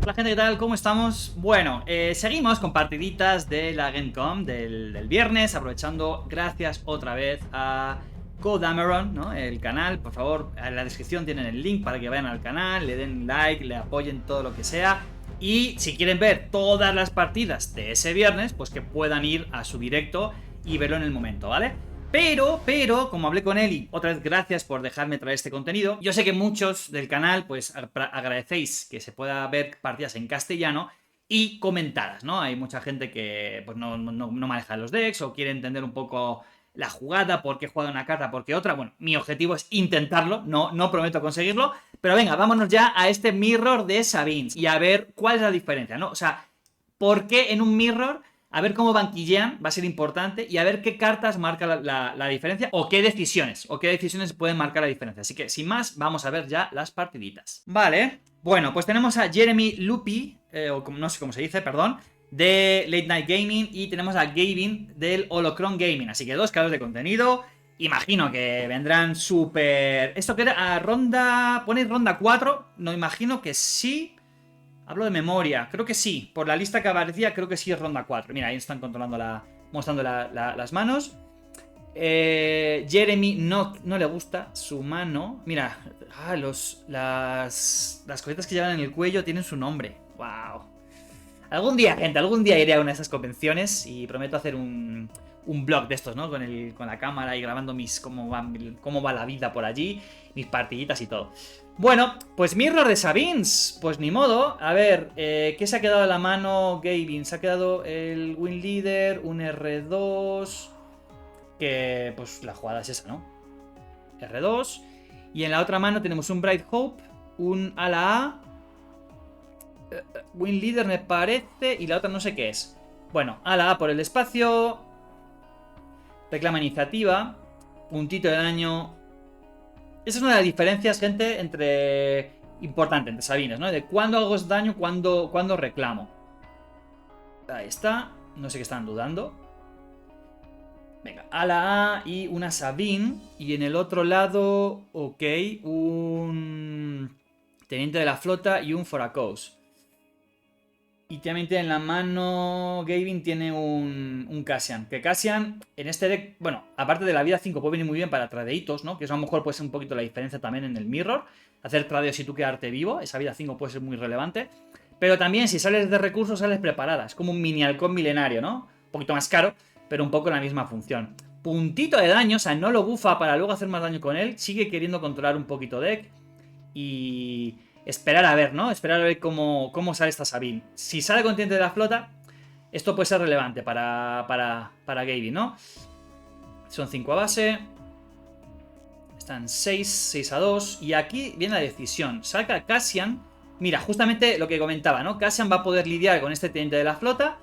Hola gente, ¿qué tal? ¿Cómo estamos? Bueno, seguimos con partiditas de la Gamescom del viernes, aprovechando, gracias otra vez a Codameron, ¿no? El canal, por favor, en la descripción tienen el link para que vayan al canal, le den like, le apoyen todo lo que sea. Y si quieren ver todas las partidas de ese viernes, pues que puedan ir a su directo y verlo en el momento, ¿vale? Pero, como hablé con él y otra vez gracias por dejarme traer este contenido, yo sé que muchos del canal pues agradecéis que se pueda ver partidas en castellano y comentadas, ¿no? Hay mucha gente que pues no maneja los decks o quiere entender un poco la jugada, por qué juega una carta, por qué otra. Bueno, mi objetivo es intentarlo, no prometo conseguirlo, pero venga, vámonos ya a este mirror de Sabins y a ver cuál es la diferencia, ¿no? O sea, ¿por qué en un mirror? A ver cómo banquillean, va a ser importante, y a ver qué cartas marca la diferencia, o qué decisiones pueden marcar la diferencia. Así que, sin más, vamos a ver ya las partiditas. Vale, bueno, pues tenemos a Jeremy Lupi, o no sé cómo se dice, perdón, de Late Night Gaming, y tenemos a Gavin del Holocron Gaming. Así que dos creadores de contenido. Imagino que vendrán súper... ¿Esto que era? A ronda... ¿Ponéis ronda 4? No, imagino que sí. Hablo de memoria, creo que sí. Por la lista que aparecía, creo que sí es ronda 4. Mira, ahí están controlando mostrando las manos. Jeremy no le gusta su mano. Mira, las cositas que llevan en el cuello tienen su nombre. Wow. Algún día, gente, algún día iré a una de esas convenciones y prometo hacer un blog de estos, ¿no? Con la cámara y grabando cómo va la vida por allí, mis partiditas y todo. Bueno, pues Mirror de Sabins, pues ni modo. A ver, ¿qué se ha quedado en la mano Gavin? Se ha quedado el Win Leader, un R2, que pues la jugada es esa, ¿no? R2. Y en la otra mano tenemos un Bright Hope, un Ala A, Win Leader me parece, y la otra no sé qué es. Bueno, Ala A por el espacio, reclama iniciativa, puntito de daño. Esa es una de las diferencias, gente, importante entre Sabines, ¿no? De cuándo hago daño, cuándo reclamo. Ahí está. No sé qué están dudando. Venga, Ala A y una Sabine. Y en el otro lado, ok, un Teniente de la Flota y un Foracos. Y también tiene en la mano Gavin tiene un Cassian. Que Cassian en este deck, bueno, aparte de la vida 5 puede venir muy bien para tradeitos, ¿no? Que eso a lo mejor puede ser un poquito la diferencia también en el mirror. Hacer tradeos y tú quedarte vivo, esa vida 5 puede ser muy relevante. Pero también si sales de recursos sales preparada. Es como un mini halcón milenario, ¿no? Un poquito más caro, pero un poco la misma función. Puntito de daño, o sea, no lo bufa para luego hacer más daño con él. Sigue queriendo controlar un poquito deck. Y esperar a ver, ¿no? Esperar a ver cómo sale esta Sabine. Si sale consciente de la flota, esto puede ser relevante para Gavin, ¿no? Son 5 a base. Están 6 a 2. Y aquí viene la decisión. Saca Cassian. Mira, justamente lo que comentaba, ¿no? Cassian va a poder lidiar con este teniente de la flota.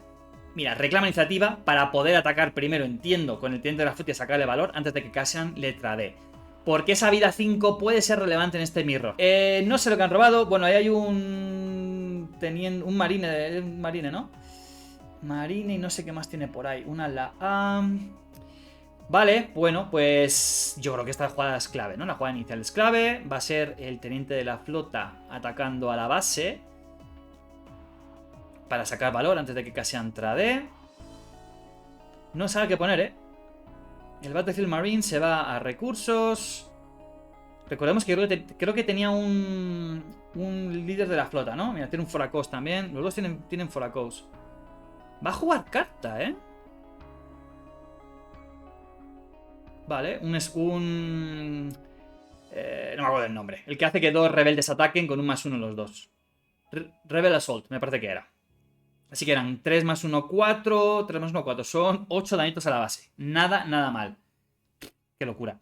Mira, reclama iniciativa para poder atacar primero, entiendo, con el teniente de la flota y sacarle valor antes de que Cassian le trade. Porque esa vida 5 puede ser relevante en este mirror. No sé lo que han robado. Bueno, ahí hay un marine, ¿no? Marine y no sé qué más tiene por ahí. Una la A. Vale, bueno, pues yo creo que esta jugada es clave, ¿no? La jugada inicial es clave. Va a ser el teniente de la flota atacando a la base para sacar valor antes de que Cassian trade. No sabe qué poner, ¿eh? El Battlefield Marine se va a recursos. Recordemos que creo que tenía un líder de la flota, ¿no? Mira, tiene un Foracos también. Los dos tienen Foracos. Va a jugar carta, ¿eh? Vale, no me acuerdo del nombre. El que hace que dos rebeldes ataquen con un +1 los dos. Rebel Assault, me parece que era. Así que eran 3 +1, 4. 3 +1, 4. Son 8 danitos a la base. Nada mal. Qué locura.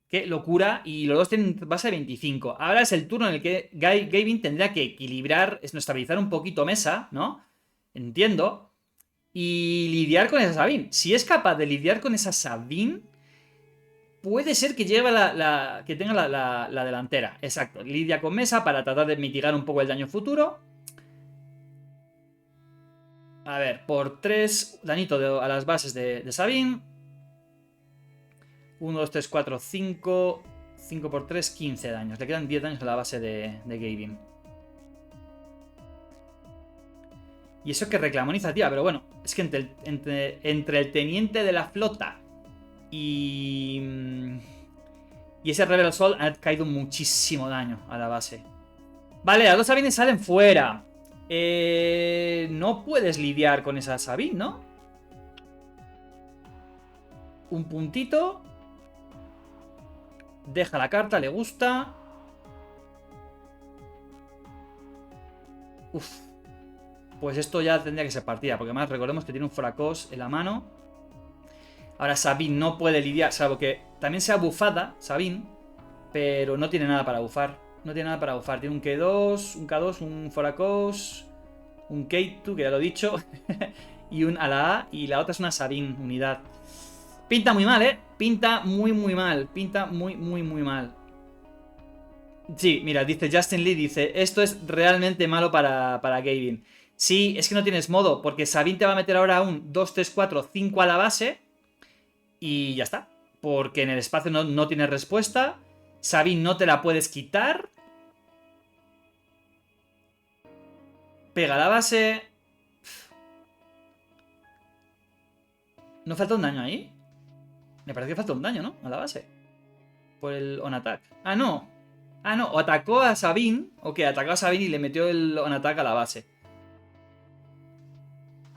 Qué locura. Y los dos tienen base de 25. Ahora es el turno en el que Gavin tendrá que equilibrar, estabilizar un poquito mesa, ¿no? Entiendo. Y lidiar con esa Sabine. Si es capaz de lidiar con esa Sabine, puede ser que lleve que tenga la delantera. Exacto. Lidia con mesa para tratar de mitigar un poco el daño futuro. A ver, por 3 danito a las bases de Sabine. 1, 2, 3, 4, 5. 5 por 3, 15 daños. Le quedan 10 daños a la base de Gavin. Y eso que reclamó iniciativa, pero bueno, es que entre el teniente de la flota y ese Rebel Sol ha caído muchísimo daño a la base. Vale, las dos Sabines salen fuera. No puedes lidiar con esa Sabine, ¿no? Un puntito. Deja la carta, le gusta. Uf. Pues esto ya tendría que ser partida, porque además recordemos que tiene un Fracos en la mano. Ahora Sabine no puede lidiar, salvo que también sea bufada, Sabine, pero no tiene nada para bufar. No tiene nada para bufar. Tiene un K2, un Fracos, un K2, que ya lo he dicho, y un a la A, y la otra es una Sabine unidad. Pinta muy mal, ¿eh? Pinta muy mal. Pinta muy mal. Sí, mira, dice Justin Lee, dice, esto es realmente malo para Gavin. Sí, es que no tienes modo, porque Sabine te va a meter ahora un 2, 3, 4, 5 a la base y ya está. Porque en el espacio no tienes respuesta. Sabine no te la puedes quitar. Pega la base. ¿No falta un daño ahí? Me parece que falta un daño, ¿no? A la base. Por el on attack. Ah, no. Ah, no. O atacó a Sabine. Ok, atacó a Sabine y le metió el on attack a la base.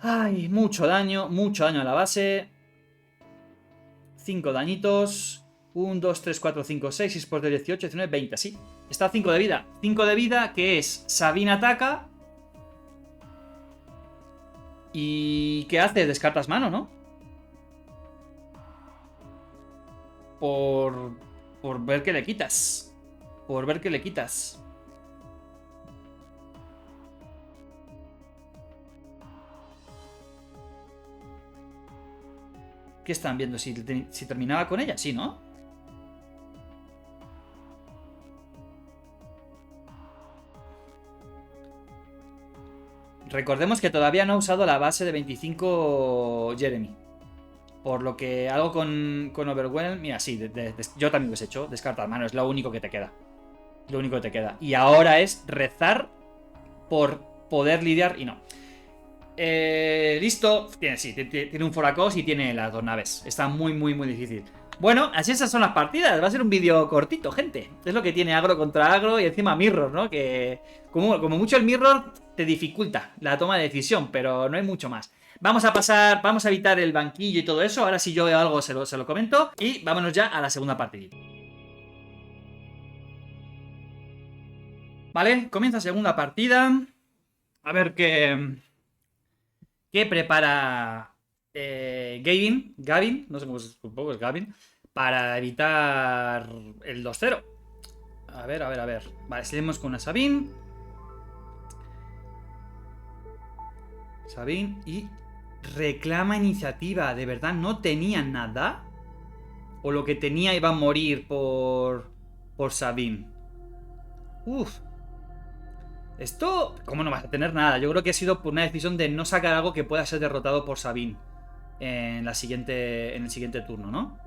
Ay, mucho daño a la base. 5 dañitos. 1, 2, 3, 4, 5, 6, 6 por 18, 19, 20, sí. Está a 5 de vida. 5 de vida, que es Sabine ataca. ¿Y qué hace? Descartas mano, ¿no? Por ver que le quitas. Por ver que le quitas. ¿Qué están viendo? ¿Si terminaba con ella? Sí, ¿no? Recordemos que todavía no ha usado la base de 25 Jeremy. Por lo que algo con Overwhelm... Mira, sí, yo también lo he hecho. Descartar mano, es lo único que te queda. Lo único que te queda. Y ahora es rezar por poder lidiar y no. Listo. Tiene un Foracos y tiene las dos naves. Está muy difícil. Bueno, así esas son las partidas. Va a ser un vídeo cortito, gente. Es lo que tiene agro contra agro y encima mirror, ¿no? Que como mucho el mirror te dificulta la toma de decisión, pero no hay mucho más. Vamos a pasar, vamos a evitar el banquillo y todo eso. Ahora si yo veo algo se lo comento. Y vámonos ya a la segunda partidita. Vale, comienza segunda partida. A ver qué prepara Gavin, no sé cómo es, supongo que es Gavin, para evitar el 2-0. A ver. Vale, seguimos con una Sabine. Sabine y reclama iniciativa. ¿De verdad no tenía nada? ¿O lo que tenía iba a morir por Sabine? Uf. Esto, ¿cómo no vas a tener nada? Yo creo que ha sido por una decisión de no sacar algo que pueda ser derrotado por Sabine en el siguiente turno, ¿no?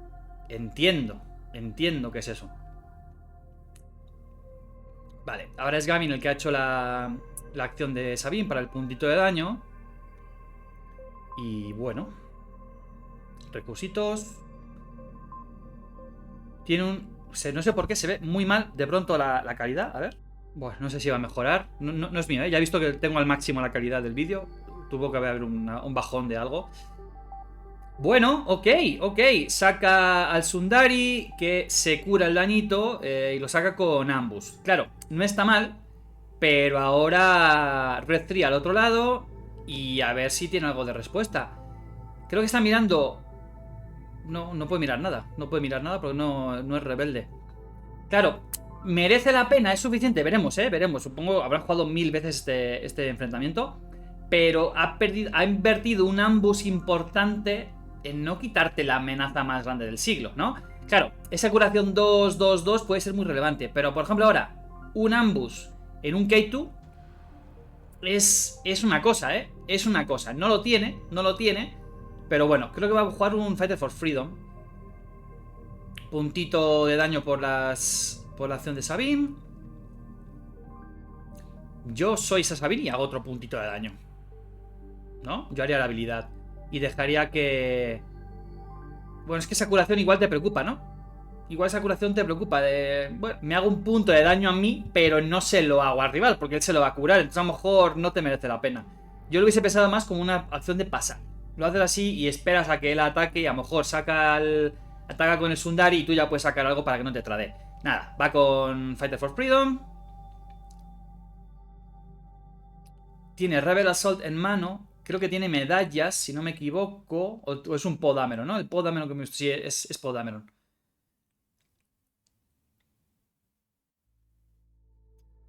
Entiendo que es eso. Vale, ahora es Gavin el que ha hecho la acción de Sabine para el puntito de daño. Y bueno, recursitos. Tiene un... no sé por qué se ve muy mal de pronto la calidad. A ver. Bueno, no sé si va a mejorar. No es mío, ¿eh? Ya he visto que tengo al máximo la calidad del vídeo. Tuvo que haber un bajón de algo. Bueno, ok. Saca al Sundari, que se cura el dañito y lo saca con Ambus. Claro, no está mal, pero ahora Red 3 al otro lado y a ver si tiene algo de respuesta. Creo que está mirando... No puede mirar nada. No puede mirar nada porque no es rebelde. Claro, merece la pena, es suficiente. Veremos, veremos. Supongo habrán jugado 1000 veces este enfrentamiento. Pero ha invertido un Ambus importante en no quitarte la amenaza más grande del siglo, ¿no? Claro, esa curación 2-2-2 puede ser muy relevante. Pero, por ejemplo, ahora, un Ambus en un K2 es una cosa, ¿eh? Es una cosa. No lo tiene. Pero bueno, creo que va a jugar un Fighter for Freedom. Puntito de daño por la acción de Sabine. Yo soy esa Sabine y hago otro puntito de daño. ¿no? Yo haría la habilidad. Y dejaría que... Bueno, es que esa curación igual te preocupa, ¿no? Igual esa curación te preocupa de... Bueno, me hago un punto de daño a mí, pero no se lo hago al rival, porque él se lo va a curar. Entonces a lo mejor no te merece la pena. Yo lo hubiese pensado más como una acción de pasar. Lo haces así y esperas a que él ataque y a lo mejor ataca con el Sundari y tú ya puedes sacar algo para que no te trade. Nada, va con Fighter for Freedom. Tiene Rebel Assault en mano. Creo que tiene medallas, si no me equivoco. O es un Podameron, ¿no? El Podameron que me... Sí, es Podameron.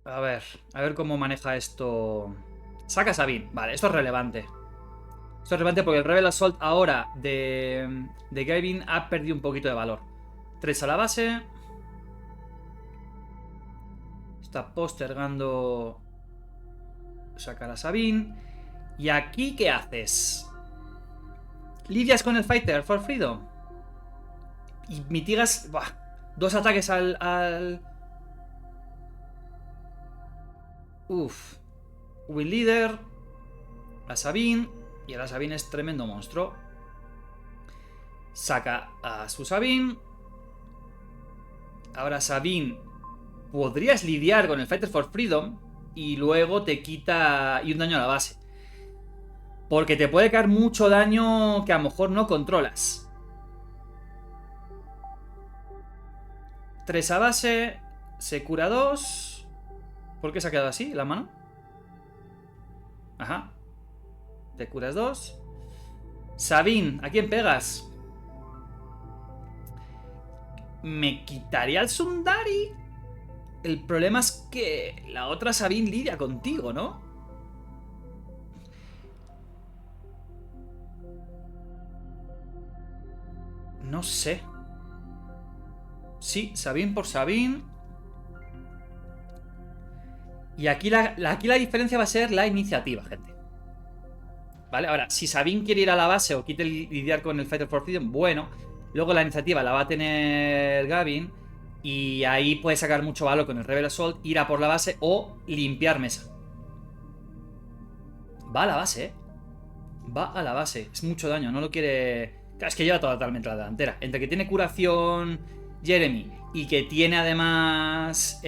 A ver cómo maneja esto. Saca Sabine. Vale, esto es relevante. Esto es relevante porque el Rebel Assault ahora de Gavin ha perdido un poquito de valor. 3 a la base. Está postergando sacar a Sabine. ¿Y aquí qué haces? Lidias con el Fighter for Freedom. Y mitigas... Buah, 2 ataques al... Uf. Win Leader. A Sabine. Y ahora Sabine es tremendo monstruo. Saca a su Sabine. Ahora Sabine podrías lidiar con el Fighter for Freedom y luego te quita y un daño a la base. Porque te puede caer mucho daño que a lo mejor no controlas. 3 a base. Se cura 2. ¿Por qué se ha quedado así la mano? Ajá. Te curas 2. Sabine, ¿a quién pegas? Me quitaría el Sundari. El problema es que la otra Sabine lidia contigo, ¿no? No sé. Sí, Sabine por Sabine. Y aquí aquí la diferencia va a ser la iniciativa, gente. ¿Vale? Ahora, si Sabine quiere ir a la base o quiere lidiar con el Fighter for Freedom, bueno. Luego la iniciativa la va a tener Gavin. Y ahí puede sacar mucho valor con el Rebel Assault, ir a por la base o limpiar mesa. Va a la base, ¿eh? Va a la base. Es mucho daño, no lo quiere... Claro, es que lleva totalmente la delantera. Entre que tiene curación Jeremy y que tiene además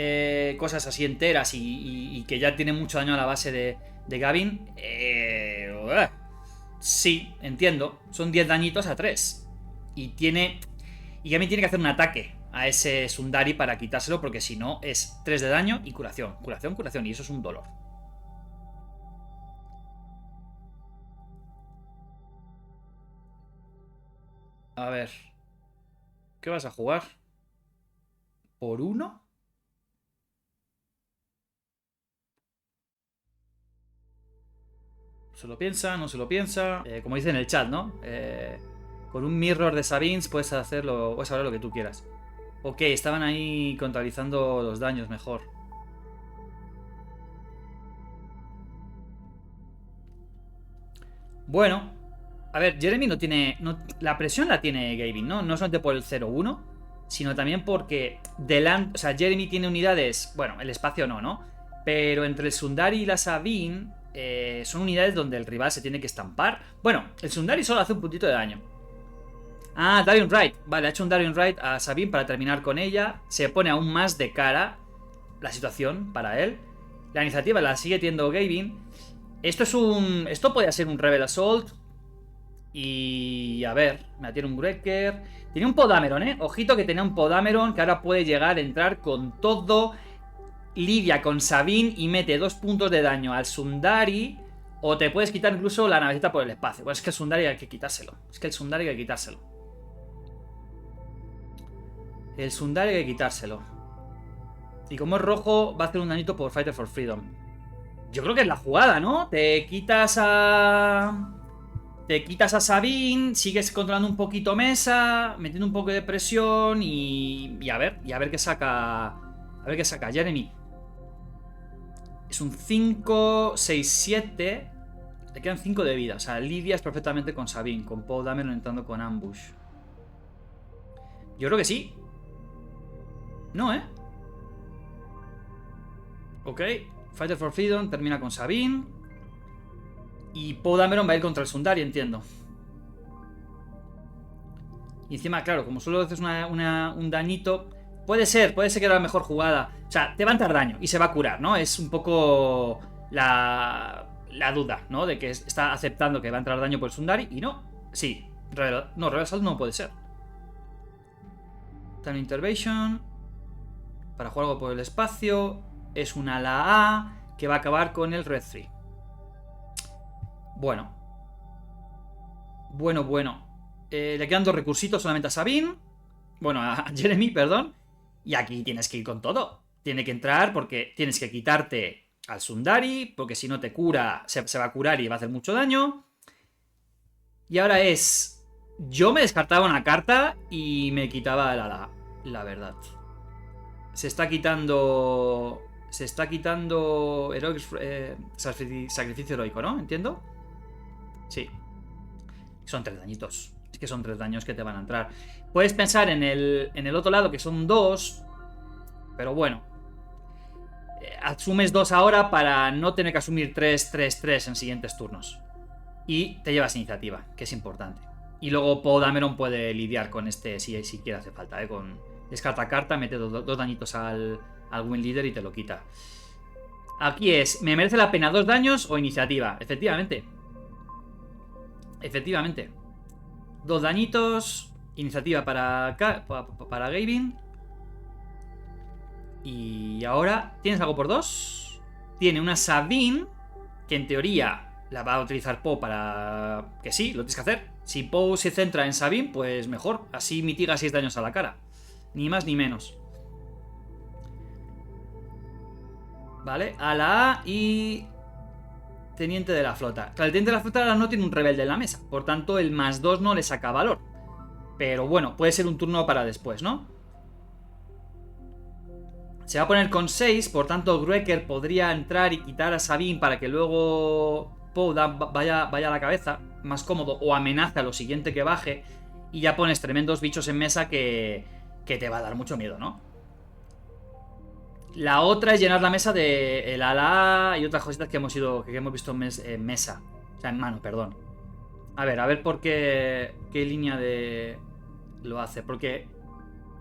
cosas así enteras y que ya tiene mucho daño a la base de Gavin. Sí, entiendo. Son 10 dañitos a 3. Y Gavin tiene que hacer un ataque a ese Sundari para quitárselo, porque si no es 3 de daño y curación. Curación, curación. Y eso es un dolor. A ver. ¿Qué vas a jugar? ¿Por 1? ¿Se lo piensa? ¿No se lo piensa? Como dice en el chat, ¿no? Con un mirror de Sabines puedes saber lo que tú quieras. Ok, estaban ahí contabilizando los daños mejor. Bueno. A ver, Jeremy no tiene... la presión la tiene Gavin, ¿no? No solamente por el 0-1, sino también porque o sea, Jeremy tiene unidades... Bueno, el espacio no. Pero entre el Sundari y la Sabine son unidades donde el rival se tiene que estampar. Bueno, el Sundari solo hace un puntito de daño. Ah, Darion Wright. Vale, ha hecho un Darion Wright a Sabine para terminar con ella. Se pone aún más de cara la situación para él. La iniciativa la sigue teniendo Gavin. Esto podría ser un Rebel Assault. Y a ver, me tiene un Wrecker. Tenía un Podameron, Ojito que tenía un Podameron que ahora puede llegar a entrar con todo. Lidia con Sabine y mete 2 puntos de daño al Sundari. O te puedes quitar incluso la navecita por el espacio. Pues es que el Sundari hay que quitárselo. El Sundari hay que quitárselo. Y como es rojo, va a hacer un dañito por Fighter for Freedom. Yo creo que es la jugada, ¿no? Te quitas a Sabine, sigues controlando un poquito mesa, metiendo un poco de presión y a ver qué saca. A ver qué saca Jeremy. Es un 5, 6, 7. Le quedan 5 de vida. O sea, lidias perfectamente con Sabine, con Paul Dameron entrando con Ambush. Yo creo que sí. No, Ok. Fighter for Freedom termina con Sabine. Y Poe Dameron va a ir contra el Sundari, entiendo. Y encima, claro, como solo haces un dañito, puede ser que era la mejor jugada. O sea, te va a entrar daño y se va a curar, ¿no? Es un poco la duda, ¿no? De que está aceptando que va a entrar daño por el Sundari y no. Sí, Rebel Assault no puede ser. Time Intervention. Para jugar algo por el espacio. Es una ala A que va a acabar con el Red 3. Bueno. Le quedan 2 recursitos solamente a Sabine. Bueno, a Jeremy, perdón. Y aquí tienes que ir con todo. Tiene que entrar porque tienes que quitarte al Sundari, porque si no te cura, se va a curar y va a hacer mucho daño. Y ahora es... Yo me descartaba una carta y me quitaba la verdad. Se está quitando... sacrificio heroico, ¿no? ¿Entiendo? Sí. Son 3 dañitos. Es que son 3 daños que te van a entrar. Puedes pensar en el otro lado que son 2. Pero bueno. Asumes 2 ahora para no tener que asumir 3 en siguientes turnos. Y te llevas iniciativa, que es importante. Y luego Poe Dameron puede lidiar con este si quiere hace falta, con descarta carta, mete 2 dañitos al Win Leader y te lo quita. Aquí es, ¿me merece la pena 2 daños o iniciativa? Efectivamente. 2 dañitos, iniciativa para Gavin. Y ahora, ¿tienes algo por 2? Tiene una Sabine, que en teoría la va a utilizar Poe para... Que sí, lo tienes que hacer. Si Poe se centra en Sabine, pues mejor. Así mitiga 6 daños a la cara. Ni más ni menos. Vale, a la A y... Teniente de la flota. Claro, el teniente de la flota ahora no tiene un rebelde en la mesa. Por tanto, el +2 no le saca valor. Pero bueno, puede ser un turno para después, ¿no? Se va a poner con 6. Por tanto, Grueker podría entrar y quitar a Sabine para que luego Poe vaya a la cabeza. Más cómodo. O amenaza a lo siguiente que baje. Y ya pones tremendos bichos en mesa que te va a dar mucho miedo, ¿no? La otra es llenar la mesa de el ala y otras cositas que hemos visto en mesa. O sea, en mano, perdón. A ver por qué línea de... lo hace. Porque...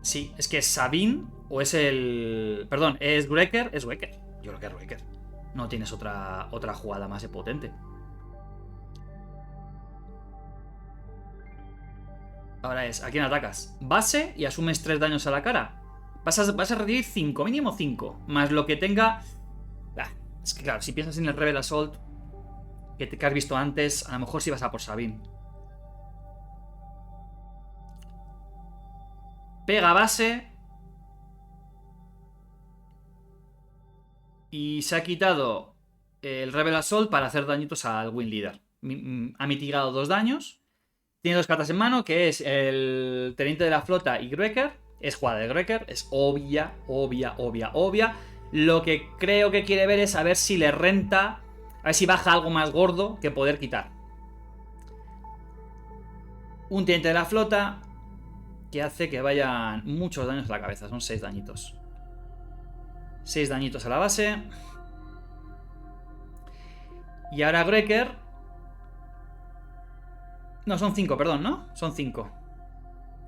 Sí, es que es Sabine o es el... Perdón, ¿es Grueker? Es Grueker. Yo creo que es Grueker. No tienes otra jugada más potente. Ahora es, ¿a quién atacas? Base y asumes 3 daños a la cara. Vas a recibir 5, mínimo 5. Más lo que tenga... es que claro, si piensas en el Rebel Assault que has visto antes, a lo mejor sí vas a por Sabine. Pega base. Y se ha quitado el Rebel Assault para hacer dañitos al Win Leader. Ha mitigado 2 daños. Tiene 2 cartas en mano, que es el Teniente de la Flota y Grueker. Es jugada de Grueker, es obvia. Lo que creo que quiere ver es a ver si le renta, a ver si baja algo más gordo que poder quitar. Un Teniente de la Flota que hace que vayan muchos daños a la cabeza, son 6 dañitos. 6 dañitos a la base. Y ahora Grueker... No, son 5, perdón, ¿no? Son 5.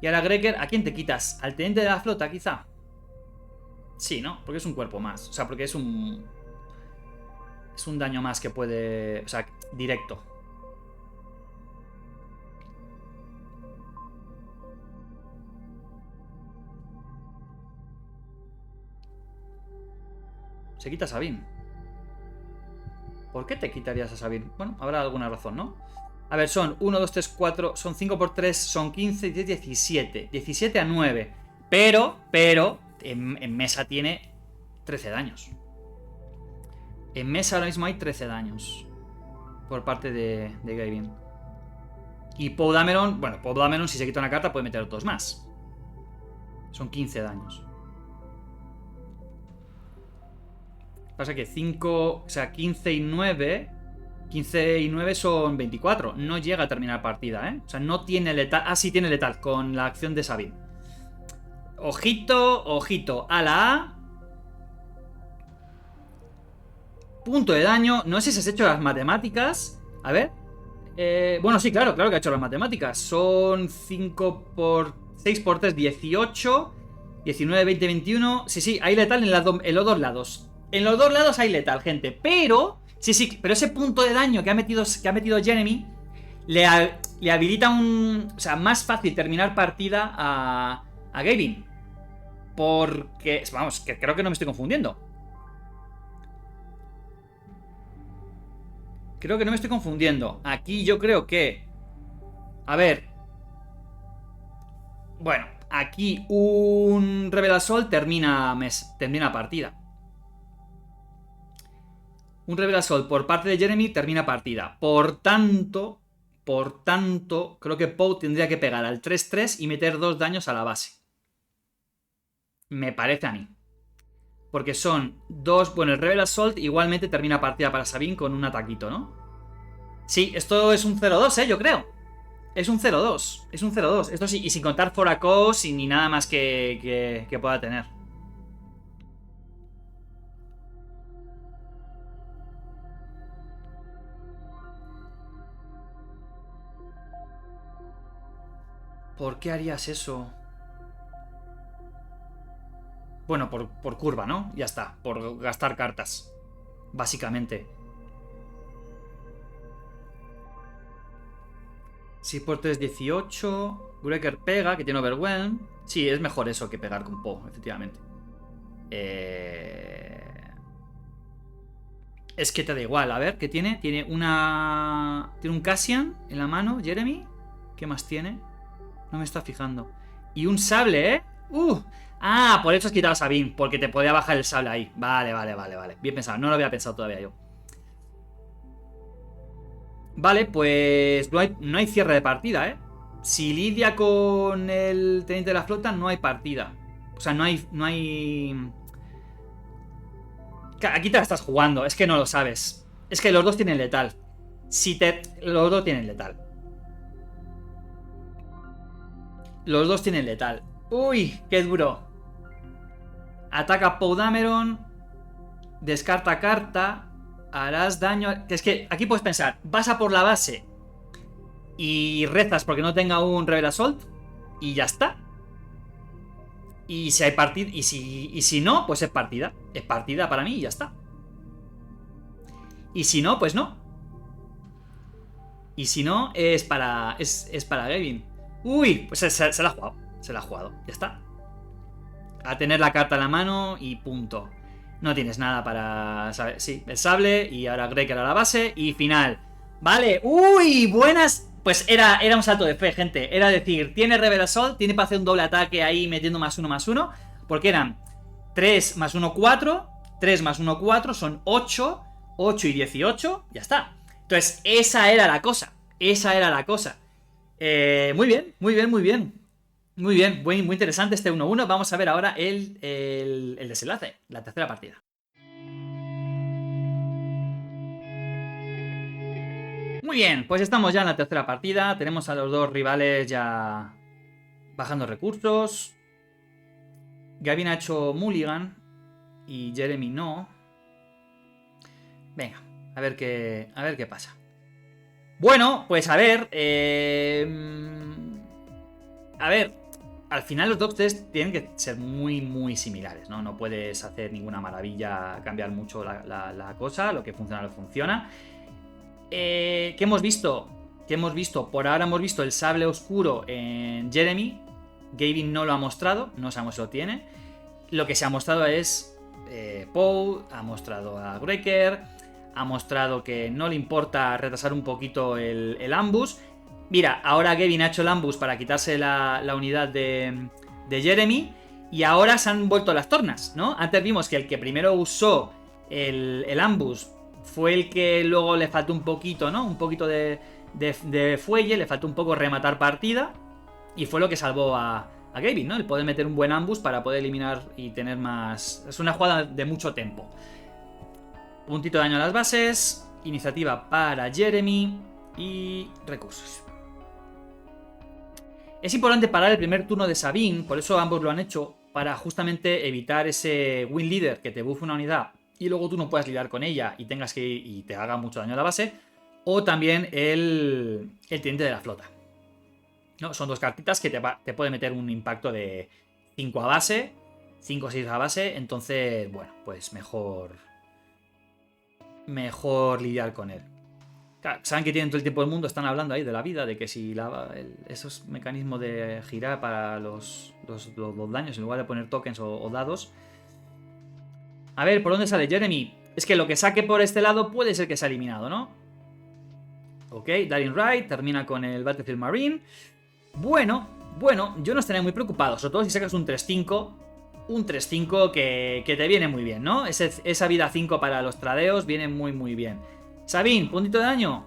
Y ahora Grueker, ¿a quién te quitas? ¿Al Teniente de la Flota, quizá? Sí, ¿no? Porque es un cuerpo más. O sea, porque es un... Es un daño más que puede... O sea, directo. Se quita a Sabine. ¿Por qué te quitarías a Sabine? Bueno, habrá alguna razón, ¿no? A ver, son 1, 2, 3, 4... Son 5 por 3, son 15, 10, 17. 17 a 9. Pero... En mesa tiene 13 daños. En mesa ahora mismo hay 13 daños. Por parte de Gavin. Y Poe Dameron... Bueno, Poe Dameron si se quita una carta puede meter 2 más. Son 15 daños. Pasa que 5... O sea, 15 y 9... 15 y 9 son 24. No llega a terminar partida, ¿eh? O sea, no tiene letal. Ah, sí tiene letal con la acción de Sabine. Ojito, ojito. A la A. Punto de daño. No sé si has hecho las matemáticas. A ver. Bueno, sí, claro que ha hecho las matemáticas. Son 5 por 6 por 3, 18. 19, 20, 21. Sí, hay letal en los dos lados. En los dos lados hay letal, gente. Pero, pero ese punto de daño que ha metido Jeremy le habilita o sea, más fácil terminar partida a Gavin. Porque, vamos, que creo que no me estoy confundiendo. Creo que no me estoy confundiendo. Aquí yo creo que... A ver. Bueno, aquí un Rebel Assault termina partida. Un Rebel Assault por parte de Jeremy termina partida. Por tanto, creo que Poe tendría que pegar al 3-3 y meter 2 daños a la base. Me parece a mí. Porque son dos... Bueno, el Rebel Assault igualmente termina partida para Sabine con un ataquito, ¿no? Sí, esto es un 0-2, yo creo. Es un 0-2. Es un 0-2. Esto sí, y sin contar Foracos y ni nada más que pueda tener. ¿Por qué harías eso? Bueno, por curva, ¿no? Ya está. Por gastar cartas. Básicamente. 6 por 3, 18. Breaker pega, que tiene Overwhelm. Sí, es mejor eso que pegar con Poe, efectivamente. Es que te da igual. A ver, ¿qué tiene? Tiene una... Tiene un Cassian en la mano, Jeremy. ¿Qué más tiene? No me está fijando. Y un sable, ¿eh? Ah, por eso has quitado a Sabine. Porque te podía bajar el sable ahí. Vale. Bien pensado. No lo había pensado todavía yo. Vale, pues no hay cierre de partida, ¿eh? Si lidia con el teniente de la flota, no hay partida. O sea, no hay... Aquí te la estás jugando, es que no lo sabes. Es que los dos tienen letal. Los dos tienen letal. Los dos tienen letal. Uy, qué duro. Ataca Poe Dameron. Descarta carta. Harás daño... Es que aquí puedes pensar, vas a por la base y rezas porque no tenga un Rebel Assault y ya está. Y si hay partida... Y si no, pues es partida. Es partida para mí y ya está. Y si no, pues no. Y si no, es para Gavin. Uy, pues se la ha jugado. Se la ha jugado, ya está. A tener la carta en la mano y punto. No tienes nada para... Sí, el sable y ahora Greker a la base y final. Vale, uy, buenas... Pues era un salto de fe, gente. Era decir, tiene Rebel Assault, tiene para hacer un doble ataque ahí metiendo +1/+1. Porque eran 3 más 1, 4. 3 más 1, 4. Son 8. 8 y 18. Ya está. Entonces, esa era la cosa. Muy bien. Muy bien, muy interesante este 1-1. Vamos a ver ahora el desenlace, la tercera partida. Muy bien, pues estamos ya en la tercera partida. Tenemos a los dos rivales ya bajando recursos. Gavin ha hecho Mulligan y Jeremy no. Venga, a ver qué pasa. Bueno, pues a ver. Al final los dog test tienen que ser muy similares, ¿no? No puedes hacer ninguna maravilla, cambiar mucho la cosa, lo que funciona, funciona. ¿Qué hemos visto? Por ahora hemos visto el sable oscuro en Jeremy. Gavin no lo ha mostrado, no sabemos si lo tiene. Lo que se ha mostrado es Poe, ha mostrado a Breaker, ha mostrado que no le importa retrasar un poquito el ambush. Mira, ahora Gavin ha hecho el ambush para quitarse la unidad de Jeremy. Y ahora se han vuelto las tornas, ¿no? Antes vimos que el que primero usó el ambush fue el que luego le faltó un poquito, ¿no? Un poquito de fuelle, le faltó un poco rematar partida. Y fue lo que salvó a Gavin, ¿no? El poder meter un buen ambush para poder eliminar y tener más... Es una jugada de mucho tiempo. Puntito de daño a las bases. Iniciativa para Jeremy. Y recursos. Es importante parar el primer turno de Sabine, por eso ambos lo han hecho, para justamente evitar ese win leader que te buffe una unidad y luego tú no puedas lidiar con ella y tengas que y te haga mucho daño a la base. o también el teniente de la flota. ¿No? Son dos cartitas que te pueden meter un impacto de 5 a base, 5 o 6 a base, entonces, bueno, pues mejor lidiar con él. Claro, saben que tienen todo el tiempo del mundo, están hablando ahí de la vida, de que si esos mecanismos de girar para los daños en lugar de poner tokens o dados. A ver, ¿por dónde sale Jeremy? Es que lo que saque por este lado puede ser que sea eliminado, ¿no? Ok, Daring Wright termina con el Battlefield Marine. Bueno, yo no estaría muy preocupado, sobre todo si sacas un 3-5. Un 3-5 que te viene muy bien, ¿no? Esa vida 5 para los tradeos viene muy bien. Sabine, puntito de daño.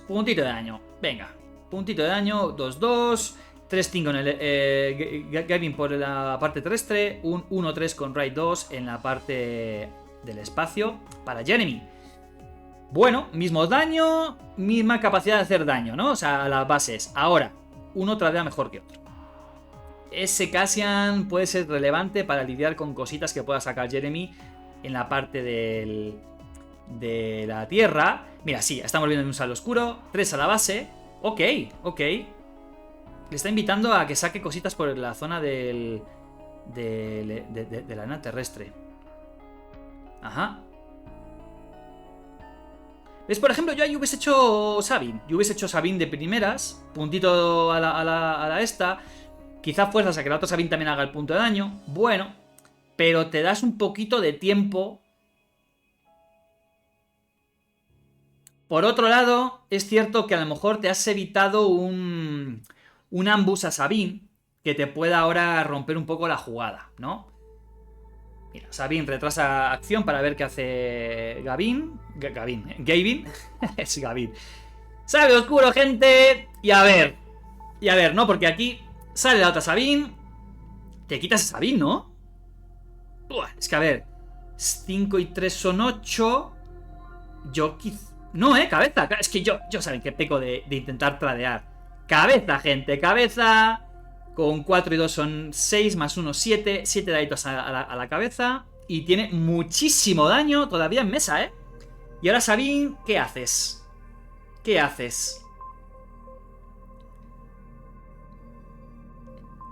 Puntito de daño, venga. Puntito de daño, 2-2. 3-5 en el Gavin por la parte terrestre. Un 1-3 con Raid 2 en la parte del espacio para Jeremy. Bueno, mismo daño, misma capacidad de hacer daño, ¿no? O sea, a las bases. Ahora, uno tradea mejor que otro. Ese Cassian puede ser relevante para lidiar con cositas que pueda sacar Jeremy en la parte de la tierra. Mira, sí, estamos viendo un saldo oscuro. 3 a la base. Ok. Le está invitando a que saque cositas por la zona de la arena terrestre. Ajá. ¿Ves? Por ejemplo, yo ahí hubiese hecho Sabine. Yo hubiese hecho Sabine de primeras. Puntito a la esta. Quizá fuerzas a que la otra Sabine también haga el punto de daño. Bueno, pero te das un poquito de tiempo. Por otro lado, es cierto que a lo mejor te has evitado un ambush a Sabine que te pueda ahora romper un poco la jugada, ¿no? Mira, Sabine retrasa acción para ver qué hace Gavin. Es Gavin. Sabe oscuro, gente. Y a ver, ¿no? Porque aquí sale la otra Sabine. Te quitas a Sabine, ¿no? Es que a ver, 5 y 3 son 8. Yo quizá... No, cabeza. Es que yo saben que peco de intentar tradear. Cabeza, gente, cabeza. Con 4 y 2 son 6, más 1, 7. 7 daditos a la cabeza. Y tiene muchísimo daño todavía en mesa, ¿eh? Y ahora, Sabine, ¿qué haces? ¿Qué haces?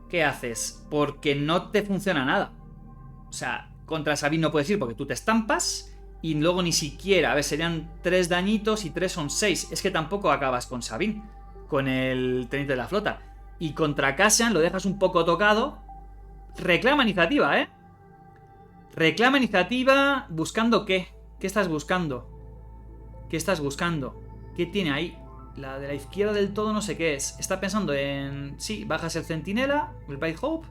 ¿Qué haces? Porque no te funciona nada. O sea, contra Sabine no puedes ir porque tú te estampas. Y luego ni siquiera, a ver, serían 3 dañitos y 3 son 6. Es que tampoco acabas con Sabine, con el teniente de la flota. Y contra Cassian lo dejas un poco tocado. Reclama iniciativa, ¿eh? Reclama iniciativa buscando ¿qué? ¿Qué estás buscando? ¿Qué estás buscando? ¿Qué tiene ahí? La de la izquierda del todo no sé qué es. Está pensando en... Sí, bajas el centinela, el Bright Hope.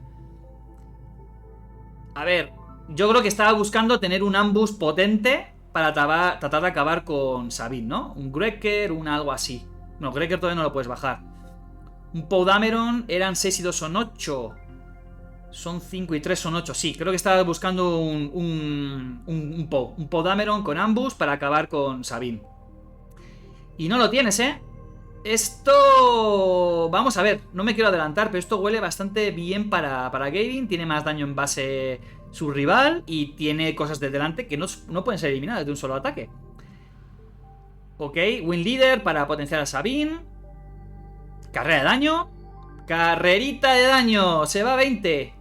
A ver, yo creo que estaba buscando tener un ambush potente para tratar de acabar con Sabine, ¿no? Un Greker, un algo así. No, Greker todavía no lo puedes bajar. Un Poudameron, eran 6 y 2 son 8. Son 5 y 3 son 8. Sí, creo que estaba buscando un Poudameron con ambush para acabar con Sabine. Y no lo tienes, ¿eh? Esto... Vamos a ver, no me quiero adelantar, pero esto huele bastante bien para Gavin. Tiene más daño en base su rival y tiene cosas de delante que no pueden ser eliminadas de un solo ataque. Ok, Win Leader para potenciar a Sabine. Carrera de daño. Carrerita de daño. Se va a 20.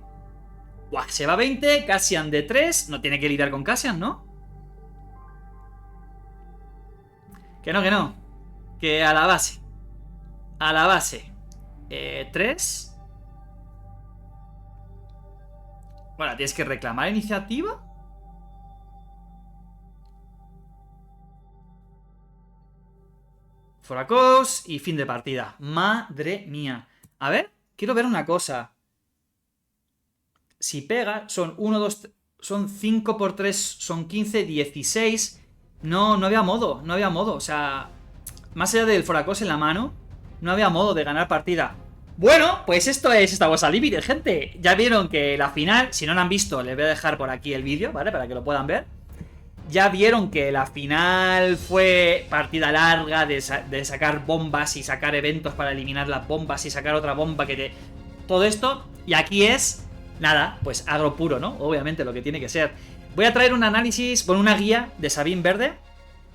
Buah, se va a 20. Cassian de 3. No tiene que lidiar con Cassian, ¿no? Que no. Que a la base. A la base. 3. Bueno, tienes que reclamar iniciativa. Foracos y fin de partida. Madre mía. A ver, quiero ver una cosa. Si pega, son 1, 2, son 5 por 3, son 15, 16. No había modo, O sea, más allá del Foracos en la mano, no había modo de ganar partida. Bueno, pues esto es Star Wars Unlimited, gente. Ya vieron que la final, si no la han visto, les voy a dejar por aquí el vídeo, ¿vale? Para que lo puedan ver. Ya vieron que la final fue partida larga de sacar bombas y sacar eventos para eliminar las bombas y sacar otra bomba que te... Todo esto. Y aquí es... Nada, pues agro puro, ¿no? Obviamente, lo que tiene que ser. Voy a traer un análisis, bueno, una guía de Sabine Verde.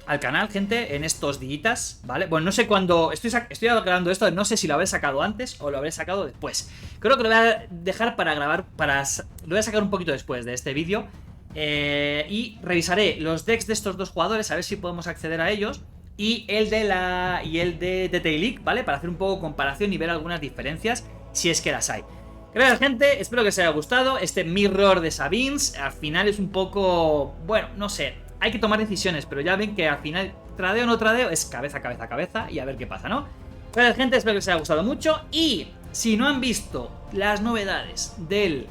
al canal, gente, en estos días, ¿vale? Bueno, no sé cuándo... Estoy grabando esto, no sé si lo habré sacado antes o lo habré sacado después. Creo que lo voy a dejar para grabar, lo voy a sacar un poquito después de este vídeo. Y revisaré los decks de estos dos jugadores, a ver si podemos acceder a ellos. Y el de TT League, ¿vale? Para hacer un poco comparación y ver algunas diferencias, si es que las hay. Gracias, gente, espero que os haya gustado. Este mirror de Sabins, al final es un poco... Bueno, no sé, hay que tomar decisiones, pero ya ven que al final, tradeo o no tradeo, es cabeza, cabeza, cabeza, y a ver qué pasa, ¿no? Gracias, gente, espero que os haya gustado mucho. Y si no han visto las novedades del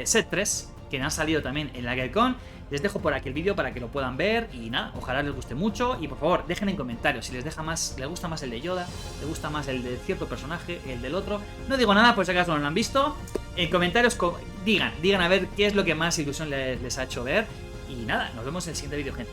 set 3, que han salido también en la GameCon, les dejo por aquí el vídeo para que lo puedan ver. Y nada, ojalá les guste mucho. Y por favor, dejen en comentarios si les gusta más el de Yoda, les gusta más el de cierto personaje, el del otro. No digo nada por si acaso no lo han visto. En comentarios digan a ver qué es lo que más ilusión les ha hecho ver. Y nada, nos vemos en el siguiente vídeo, gente.